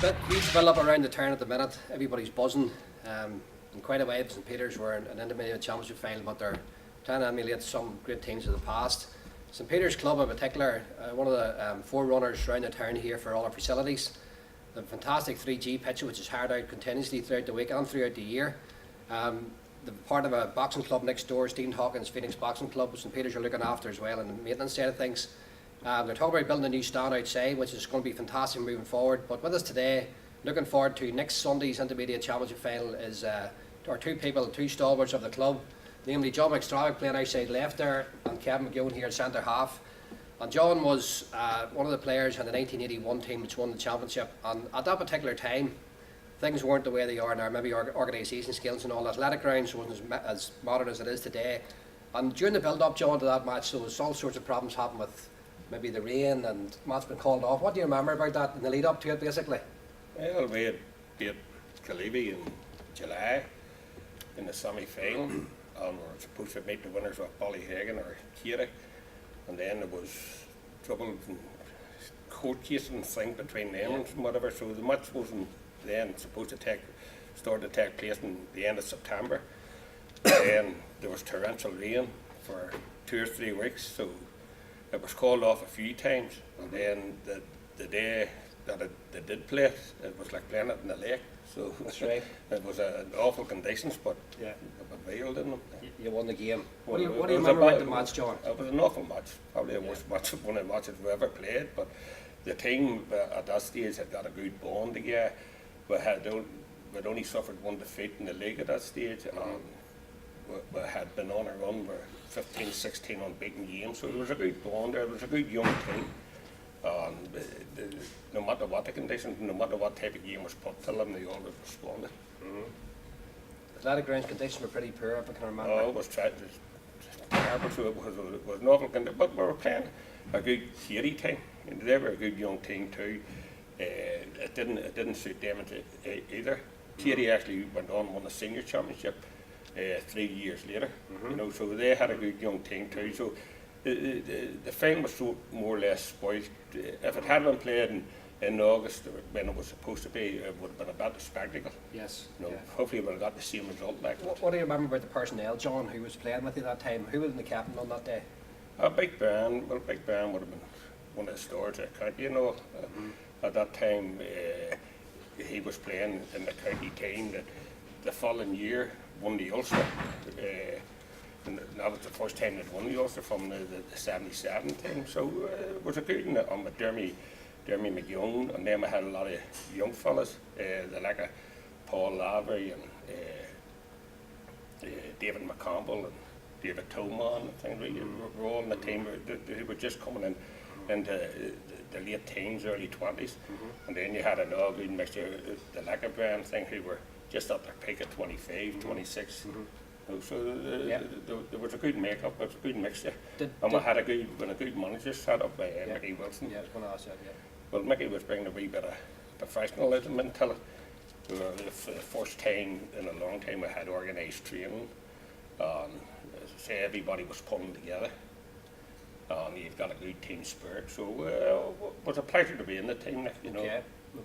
Huge build up around the turn at the minute. Everybody's buzzing. In quite a way, St Peters were an intermediate championship final, but they're trying to emulate some great teams of the past. St Peters Club in particular, one of the forerunners around the town here for all our facilities. The fantastic 3G pitch, which is hired out continuously throughout the week and throughout the year. The part of a boxing club next door, Stephen Hawkins Phoenix Boxing Club, St Peters are looking after as well, and the maintenance side of things. They're talking about building a new stand outside, which is going to be fantastic moving forward. But with us today, looking forward to next Sunday's intermediate championship final, is our two people, two stalwarts of the club, namely John McStravick playing outside left there, and Kevin McGowan here at centre half. And John was one of the players in the 1981 team which won the championship, and at that particular time things weren't the way they are now. Maybe organisation skills and all. Athletic grounds wasn't as modern as it is today, and during the build up, John, to that match, there was all sorts of problems happening with maybe the rain and match been called off. What do you remember about that in the lead up to it, basically? Well, we had beat Kalibi in July in the semi-final, and we were supposed to meet the winners of Ballyhagan or Keira, and then there was trouble and court case and thing between them and whatever, so the match wasn't then supposed to start to take place in the end of September. And there was torrential rain for 2 or 3 weeks, so it was called off a few times, and then the day that they did play it, it was like playing it in the lake. So that's right. It was awful conditions, but it prevailed in them. You won the game. Well, what do you remember about the match, John? It was an awful match, probably the worst match, one of the matches we ever played. But the team at that stage had got a good bond together. We'd only suffered one defeat in the league at that stage, and we had been on a run. We're 15, 16 unbeaten games, so there was a good bond there. It was a good young team. No matter what the conditions, no matter what type of game was put to them, they always responded. Athletic grounds conditions were pretty poor, if I can remember. Oh, it was terrible, so it was an awful condition, but we were playing a good theory team. And they were a good young team too. It didn't suit them either. Thierry actually went on and won the senior championship 3 years later. You know, so they had a good young team too. So the final was so more or less spoiled. If it had been played in August when it was supposed to be, it would have been a better spectacle. Yes. You know, hopefully we would have got the same result like that. What do you remember about the personnel, John, who was playing with you that time? Who was the captain on that day? Big Ben. Well, Big Ben would have been one of the stars at county. You know, at that time he was playing in the county team that the following year won the Ulster. And that was the first time they'd won the Ulster from the 77 team. So it was a good one with Dermy McGowan, and then we had a lot of young fellas, the like of Paul Lavery and David McCampbell and David Toman and things. We were all in the team. They were just coming into the late teens, early 20s. And then you had an all good mixture, the like of Brian thing, who were just at their peak at 25, 26. So there was a good makeup, it was a good mixture. And we had a good manager set up by Mickey Wilson. Yeah, I was going to ask that, Well, Mickey was bringing a wee bit of professionalism into it. We were the first time in a long time we had organised training. As I say, everybody was pulling together. And you've got a good team spirit. So it was a pleasure to be in the team, you know.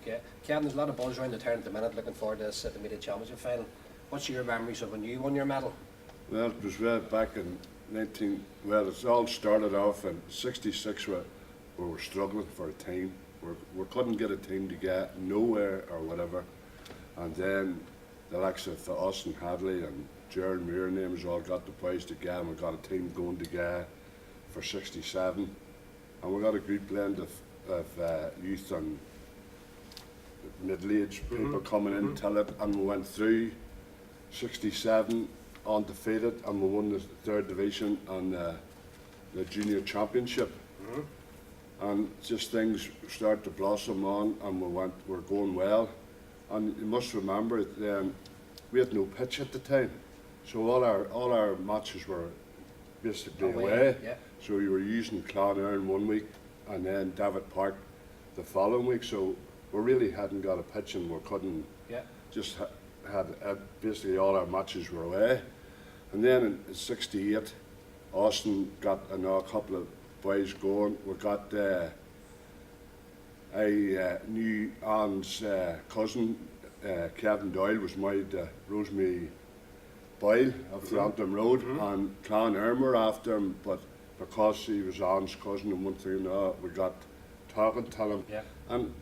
Okay. Kevin, there's a lot of buzz around the town at the minute, looking forward to this intermediate championship final. What's your memories of when you won your medal? Well, it was way back in it all started off in '66 where we were struggling for a team. We couldn't get a team to get nowhere or whatever. And then the likes of Austin Hadley and Gerald Muir names all got the boys together, and we got a team going together for '67. And we got a good blend of youth and middle-aged people coming in till it, and we went through '67 undefeated, and we won the 3rd division and the junior championship. And just things started to blossom on, and we're going well. And you must remember then we had no pitch at the time, so all our matches were basically away. So you were using Clonard 1 week and then David Park the following week. So we really hadn't got a pitch, and we couldn't just had basically all our matches were away. And then in '68, Austin got a couple of boys going. We got I knew Anne's cousin, Kevin Doyle, was married to Rosemary Boyle of Thrantham Road, and Clan Irmer after him, but because he was Anne's cousin and one thing and another, we got talking to him. Yeah. And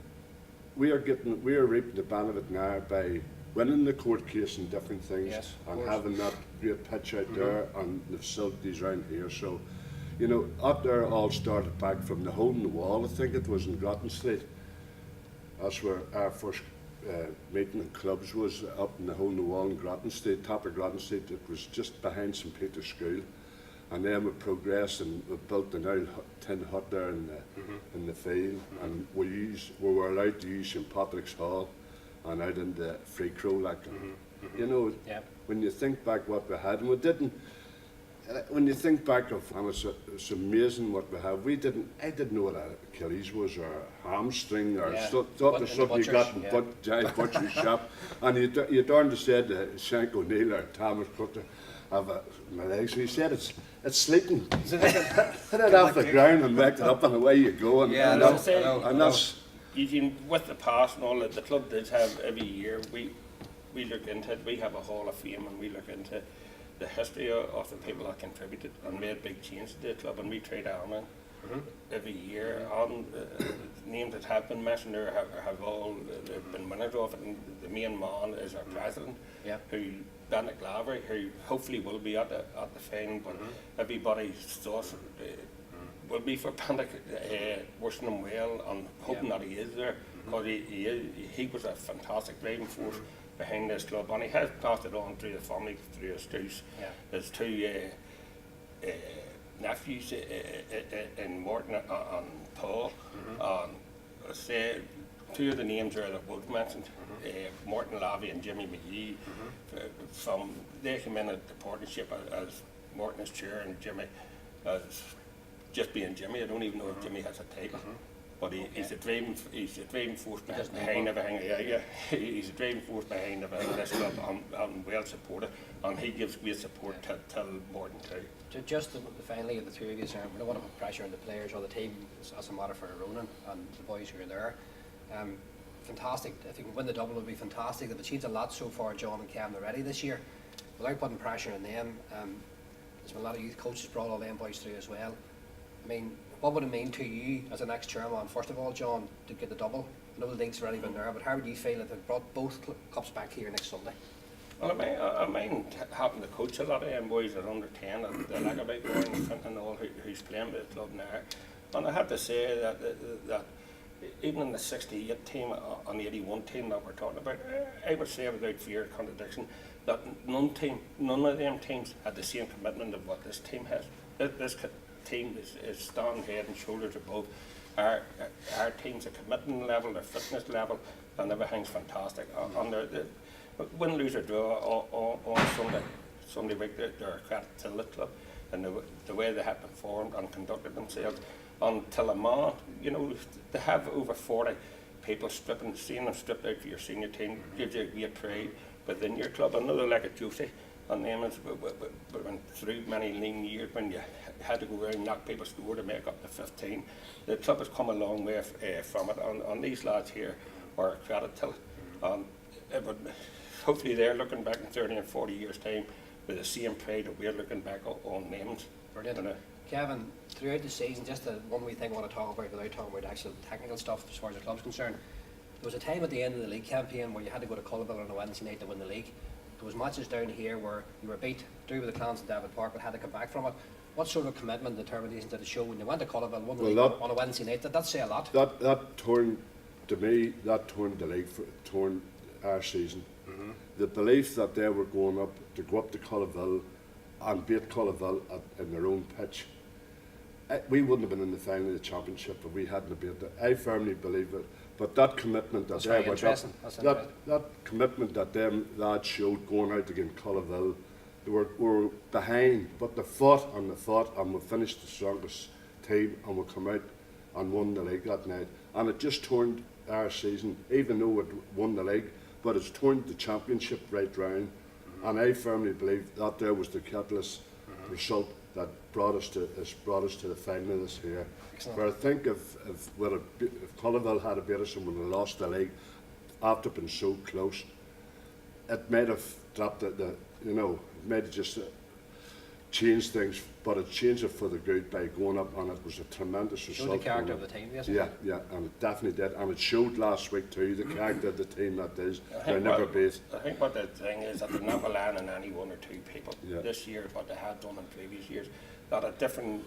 we are reaping the benefit now by winning the court case and different things, Yes, of and course. having that great pitch out there and the facilities around here. So, you know, up there all started back from the hole in the wall. I think it was in Groton Street. That's where our first meeting in clubs was, up in the hole in the wall in Groton Street, top of Groton Street. It was just behind St Peter's School. And then we progressed and we built an old tin hut there in the field, and we were allowed to use St Patrick's Hall and out in the Free Crow, like, you know, Yeah. when you think back what we had, and we didn't, when you think back of, and it's amazing what we have, I didn't know what an Achilles was, or a hamstring, or Yeah. thought But there's in the something you got in butcher's, giant butcher's shop, and you darned said to Shank O'Neill or Thomas Cutter, my legs, so he said it's sleeping. Put it off the ground and wake it up, and away you go. And, Yeah, and, I know, that's, I know, I and know. that's Eugene, with the past and all that the club does have every year, we look into it. We have a Hall of Fame, and we look into the history of the people that contributed and made big changes to the club, and we trade on every year. On names that have been mentioned there have all been winners of it, and the main man is our president, Yeah. who Bannock Lavery, who hopefully will be at the final, but everybody's thoughts will be for Bannock, wishing him well and hoping Yeah. that he is there, because he was a fantastic driving force behind this club, and he has passed it on through the family, through his two nephews in Morton and Paul. And I say two of the names there that was mentioned, Morton Lavey and Jimmy McGee, they came in at the partnership as Morton as chair and Jimmy as just being Jimmy. I don't even know if Jimmy has a title. But he's a driving force behind everything. Yeah. He's a driving force behind this club, and well supported, and he gives great support to Morton too. Just finally, the two of you, we don't want to put pressure on the players or the team as a matter for Ronan and the boys who are there. Fantastic. If you can win the double, it would be fantastic. They've achieved a lot so far, John and Kevin, already this year. Without putting pressure on them, there's been a lot of youth coaches brought all them boys through as well. I mean, what would it mean to you as an ex-chairman, first of all, John, to get the double? I know the league's already been there, but how would you feel if they brought both cups back here next Sunday? Well, I mind having to coach a lot of them boys that are under 10, and they like about going and all who's playing with the club now. And I have to say that even in the 68 team and the 81 team that we're talking about, I would say without fear of contradiction that none of them teams had the same commitment of what this team has. This team is standing head and shoulders above our team's a commitment level, their fitness level, and everything's fantastic. And win, lose or draw on Sunday week, they're a credit to the club and the way they have performed and conducted themselves. Until a man, you know, to have over 40 people seeing them stripped out for your senior team gives you a great pride within your club. Another like a Josie, and them is we went through many lean years when you had to go around and knock people's door to make up the 15. The club has come a long way from it, and these lads here are a credit to it. Hopefully they're looking back in 30 and 40 years' time with the same pride that we're looking back on names. Brilliant. Kevin, throughout the season, just the one wee thing I want to talk about without talking about actual technical stuff as far as the club's concerned. There was a time at the end of the league campaign where you had to go to Cullerbell on a Wednesday night to win the league. There was matches down here where you were beat, drew with the Clans in David Park, but had to come back from it. What sort of commitment and determination did it show when you went to Cullerbell, won the league on a Wednesday night? Did that say a lot? That turned, to me, that turned the league, turned our season. The belief that they were going up to Cullerbell and beat Cullerbell in their own pitch. We wouldn't have been in the final of the championship if we hadn't beat it. I firmly believe it. But that commitment that that commitment that them lads showed going out against Cullerbell, they were behind, but they fought, and we finished the strongest team, and we come out and won the league that night. And it just turned our season, even though it won the league, but it's turned the championship right round. And I firmly believe that there was the catalyst result that has brought us to the final this year. Excellent. Where I think if Cullival had beat us and would have lost the league after being so close, it might have dropped it. It might have just changed things, but it changed it for the good by going up, and it was a tremendous Showed result. the character of going the up. team, basically. Yeah, and it definitely did, and it showed last week too. The character of the team that is, I they're think never what- beat. I think what the thing is that they're not relying on any one or two people Yeah. this year, what they had done in previous years. A lot of different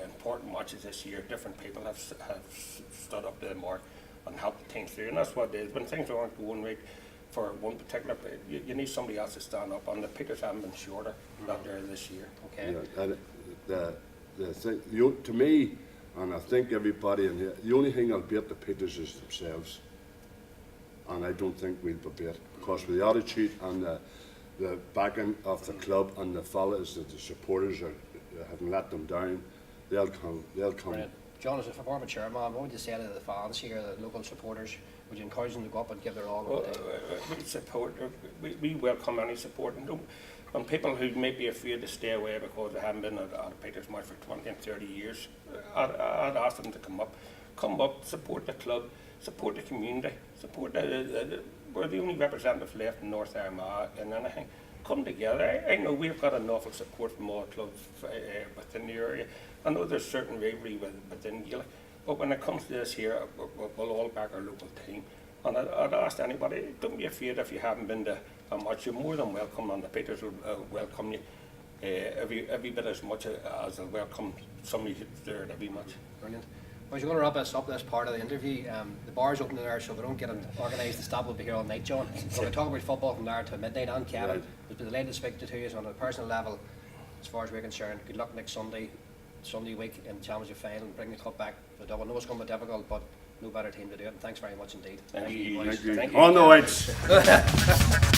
important matches this year, different people have stood up to the mark and helped the team through, and that's what it is. When things aren't going right for one particular player, you need somebody else to stand up, and the Peters haven't been shorter than there this year. Okay. Yeah, and the thing, to me, and I think everybody in here, the only thing I'll beat the Peters is themselves. And I don't think we'll be beat, because with the attitude and the backing of the club and the fellas that the supporters haven't let them down, they'll come. Brilliant. John, as a former chairman, what would you say to the fans here, the local supporters? Would you encourage them to go up and give their all? Well, we support, we welcome any support, and people who may be afraid to stay away because they haven't been at a Peters match for 20 and 30 years, I'd ask them to come up, support the club, support the community, support we're the only representative left in North Armagh in anything. Come together. I know we've got an awful support from all clubs within the area. I know there's certain rivalry within Gaelic, but when it comes to this here, we'll all back our local team. And I'd ask anybody, don't be afraid if you haven't been to a match. You're more than welcome, and the Peters will welcome you every bit as much as they'll welcome somebody there at every match. Brilliant. Well, you're going to wrap us up this part of the interview. The bar's open there, so if we don't get it organised, the staff will be here all night, John. We're going to talk about football from there to midnight, and Kevin. Right. It's been delighted to speak to you on a personal level, as far as we're concerned. Good luck next Sunday week in the Championship final, and bring the cup back to Dublin. I know it's going to be difficult, but no better team to do it. And thanks very much indeed. Thank you. Thank you. Thank you. On the lights.